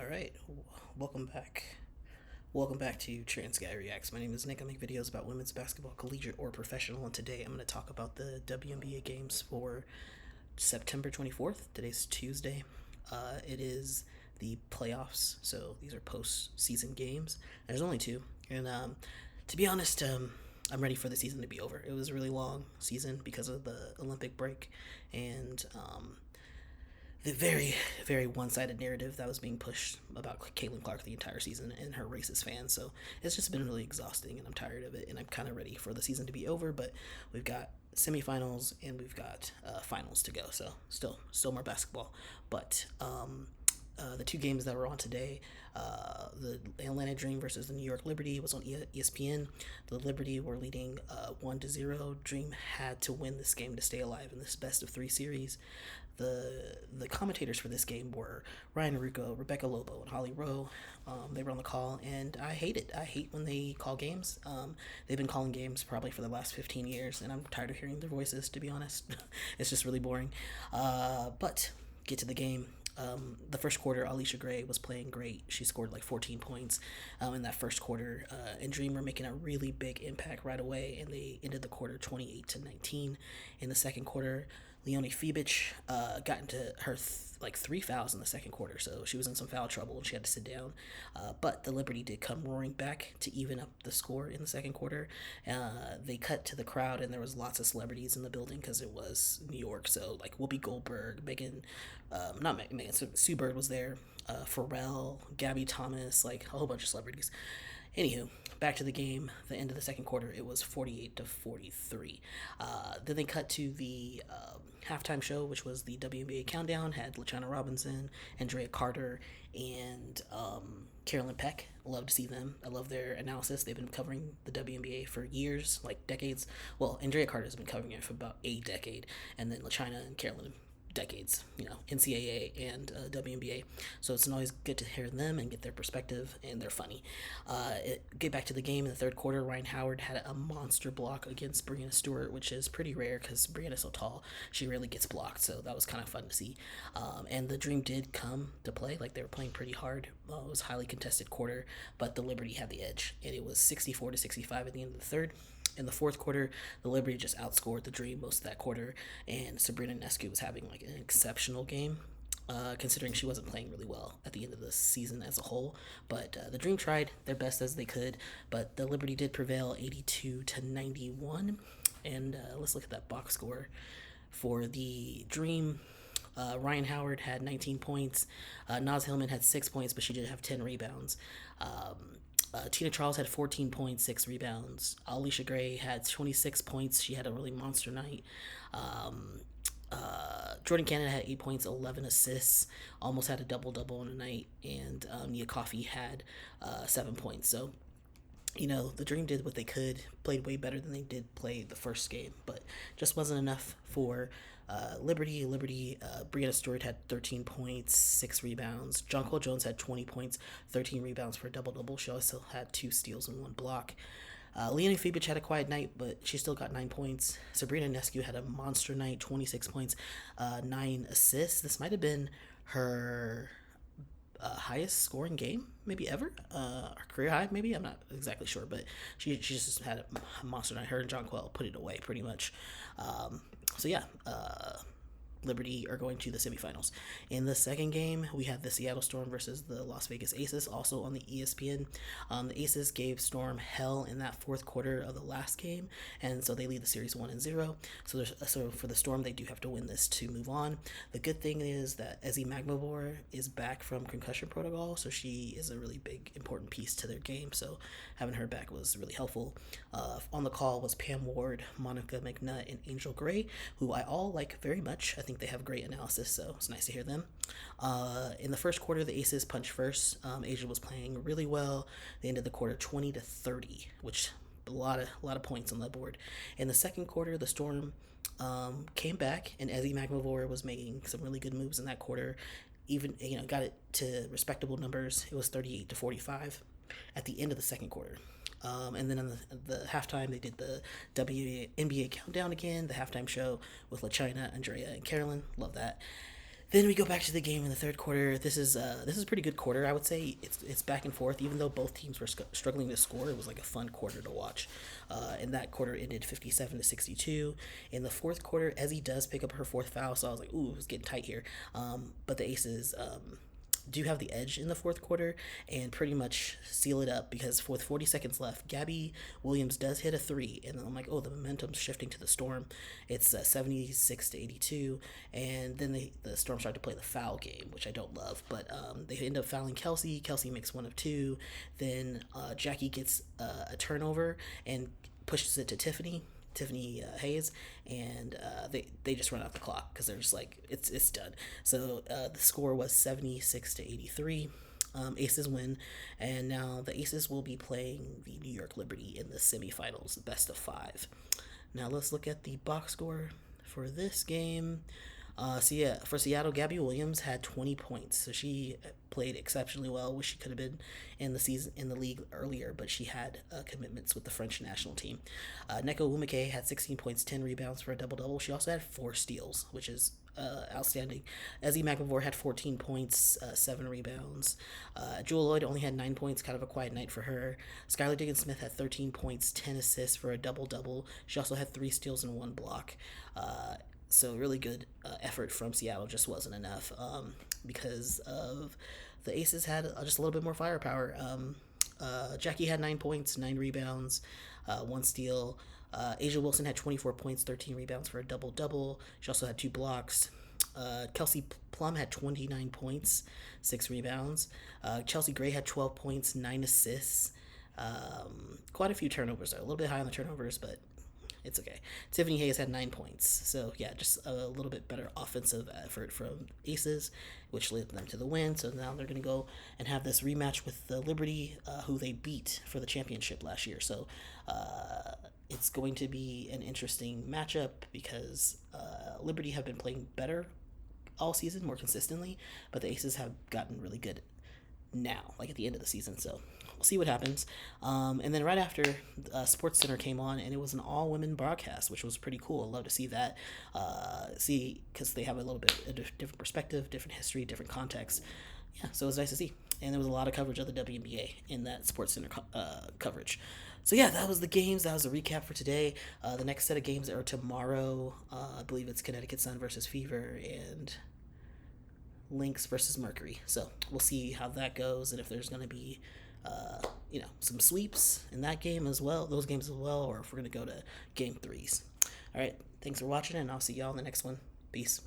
All right, welcome back. Welcome back to TransGuyReacts. My name is Nik. I make videos about women's basketball, collegiate or professional, and today I'm going to talk about the WNBA games for September 24th. Today's Tuesday. It is the playoffs, so these are post-season games. There's only two, and to be honest, I'm ready for the season to be over. It was a really long season because of the Olympic break, and the very, very one-sided narrative that was being pushed about Caitlin Clark the entire season and her racist fans. So it's just been really exhausting, and I'm tired of it, and I'm kind of ready for the season to be over. But we've got semifinals and we've got finals to go, so still more basketball. But the two games that were on today, the Atlanta Dream versus the New York Liberty was on ESPN. The Liberty were leading 1-0. Dream had to win this game to stay alive in this best of three series. The commentators for this game were Ryan Ruocco, Rebecca Lobo, and Holly Rowe. They were on the call, and I hate it. I hate when they call games. They've been calling games probably for the last 15 years, and I'm tired of hearing their voices, to be honest. It's just really boring. But get to the game. The first quarter, Alicia Gray was playing great. She scored like 14 points in that first quarter, and Dream were making a really big impact right away, and they ended the quarter 28-19. In the second quarter, Leonie Fibich got into her three fouls in the second quarter, so she was in some foul trouble and she had to sit down. But the Liberty did come roaring back to even up the score in the second quarter. They cut to the crowd, and there was lots of celebrities in the building because it was New York. So like Whoopi Goldberg, Sue Bird was there, Pharrell, Gabby Thomas, like a whole bunch of celebrities. Anywho, back to the game. The end of the second quarter, it was 48-43. Then they cut to the halftime show, which was the WNBA countdown. Had LaChana Robinson, Andrea Carter, and Carolyn Peck. Love to see them. I love their analysis. They've been covering the WNBA for years, like decades. Well, Andrea Carter has been covering it for about a decade, and then LaChana and Carolyn decades, NCAA and WNBA. So it's always good to hear them and get their perspective, and they're funny. Get back to the game in the third quarter. Ryan Howard had a monster block against Brianna Stewart, which is pretty rare because Brianna's so tall. She rarely gets blocked, so that was kind of fun to see. And the Dream did come to play. Like, they were playing pretty hard. It was a highly contested quarter, but the Liberty had the edge, and it was 64-65 at the end of the third. In the fourth quarter, the Liberty just outscored the Dream most of that quarter, and Sabrina Ionescu was having like an exceptional game, considering she wasn't playing really well at the end of the season as a whole. But the Dream tried their best as they could, but the Liberty did prevail 82-91. And let's look at that box score for the Dream. Ryan Howard had 19 points. Naz Hillman had 6 points, but she did have 10 rebounds. Tina Charles had 14 points, 6 rebounds. Alicia Gray had 26 points. She had a really monster night. Jordan Cannon had 8 points, 11 assists, almost had a double-double in a night. And Nia Coffey had 7 points. So, the Dream did what they could, played way better than they did play the first game, but just wasn't enough for Liberty. Brianna Stewart had 13 points, 6 rebounds. Jonquel Jones had 20 points, 13 rebounds for a double-double. She also had 2 steals and 1 block. Leonie Fibich had a quiet night, but she still got 9 points. Sabrina Ionescu had a monster night, 26 points, 9 assists. This might have been her highest scoring game maybe ever, or career high maybe. I'm not exactly sure, but she just had a monster night. Her and Jonquel put it away pretty much. So yeah, Liberty are going to the semifinals. In the second game, we had the Seattle Storm versus the Las Vegas Aces, also on the ESPN. The Aces gave Storm hell in that fourth quarter of the last game, and so they lead the series 1-0. So for the Storm, they do have to win this to move on. The good thing is that Ezi Magmabor is back from concussion protocol, so she is a really big, important piece to their game. So having her back was really helpful. On the call was Pam Ward, Monica McNutt, and Angel Gray, who I all like very much. I think they have great analysis, so it's nice to hear them. In the first quarter, the Aces punched first. Asia was playing really well. They ended the quarter 20-30, which a lot of points on the board. In the second quarter, the Storm came back, and Ezi Magmabor was making some really good moves in that quarter. Even got it to respectable numbers. It was 38-45 at the end of the second quarter. And then on the halftime, they did the WNBA countdown again, the halftime show with LaChina, Andrea, and Carolyn. Love that. Then we go back to the game in the third quarter. This is a pretty good quarter, I would say. It's back and forth. Even though both teams were struggling to score, it was like a fun quarter to watch. And that quarter ended 57-62. In the fourth quarter, Ezzy does pick up her fourth foul, so I was like, ooh, it's getting tight here. But the Aces do have the edge in the fourth quarter and pretty much seal it up because with 40 seconds left, Gabby Williams does hit a three, and then I'm like, oh, the momentum's shifting to the Storm. It's 76-82, and then the Storm start to play the foul game, which I don't love, but they end up fouling Kelsey. Kelsey makes one of two. Then Jackie gets a turnover and pushes it to Tiffany Hayes, and they just run out the clock because they're just like it's done. So the score was 76-83. Aces win, and now the Aces will be playing the New York Liberty in the semifinals, best of five. Now let's look at the box score for this game. For Seattle, Gabby Williams had 20 points, so she played exceptionally well. Wish she could have been in the league earlier, but she had commitments with the French national team. Nek had 16 points, 10 rebounds for a double-double. She also had 4 steals, which is outstanding. Ezzy McLevore had 14 points, 7 rebounds. Jewel Lloyd only had 9 points, kind of a quiet night for her. Skylar Diggins-Smith had 13 points, 10 assists for a double-double. She also had 3 steals and 1 block. So really good effort from Seattle, just wasn't enough because of the Aces had just a little bit more firepower. Jackie had 9 points, 9 rebounds, 1 steal. Asia Wilson had 24 points, 13 rebounds for a double-double. She also had 2 blocks. Kelsey Plum had 29 points, 6 rebounds. Chelsea Gray had 12 points, 9 assists. Quite a few turnovers, though. A little bit high on the turnovers, but it's okay. Tiffany Hayes had 9 points. So, yeah, just a little bit better offensive effort from Aces, which led them to the win. So now they're going to go and have this rematch with the Liberty, who they beat for the championship last year. So it's going to be an interesting matchup because Liberty have been playing better all season, more consistently, but the Aces have gotten really good now, like at the end of the season. So we'll see what happens. And then right after, Sports Center came on, and it was an all-women broadcast, which was pretty cool. I love to see that. Because they have a little bit of a different perspective, different history, different context. Yeah, so it was nice to see. And there was a lot of coverage of the WNBA in that Sports Center coverage. So yeah, that was the games. That was a recap for today. The next set of games are tomorrow. I believe it's Connecticut Sun versus Fever and Lynx versus Mercury. So we'll see how that goes and if there's going to be, some sweeps in that game as well, those games as well, or if we're going to go to game threes. All right, thanks for watching, and I'll see y'all in the next one. Peace.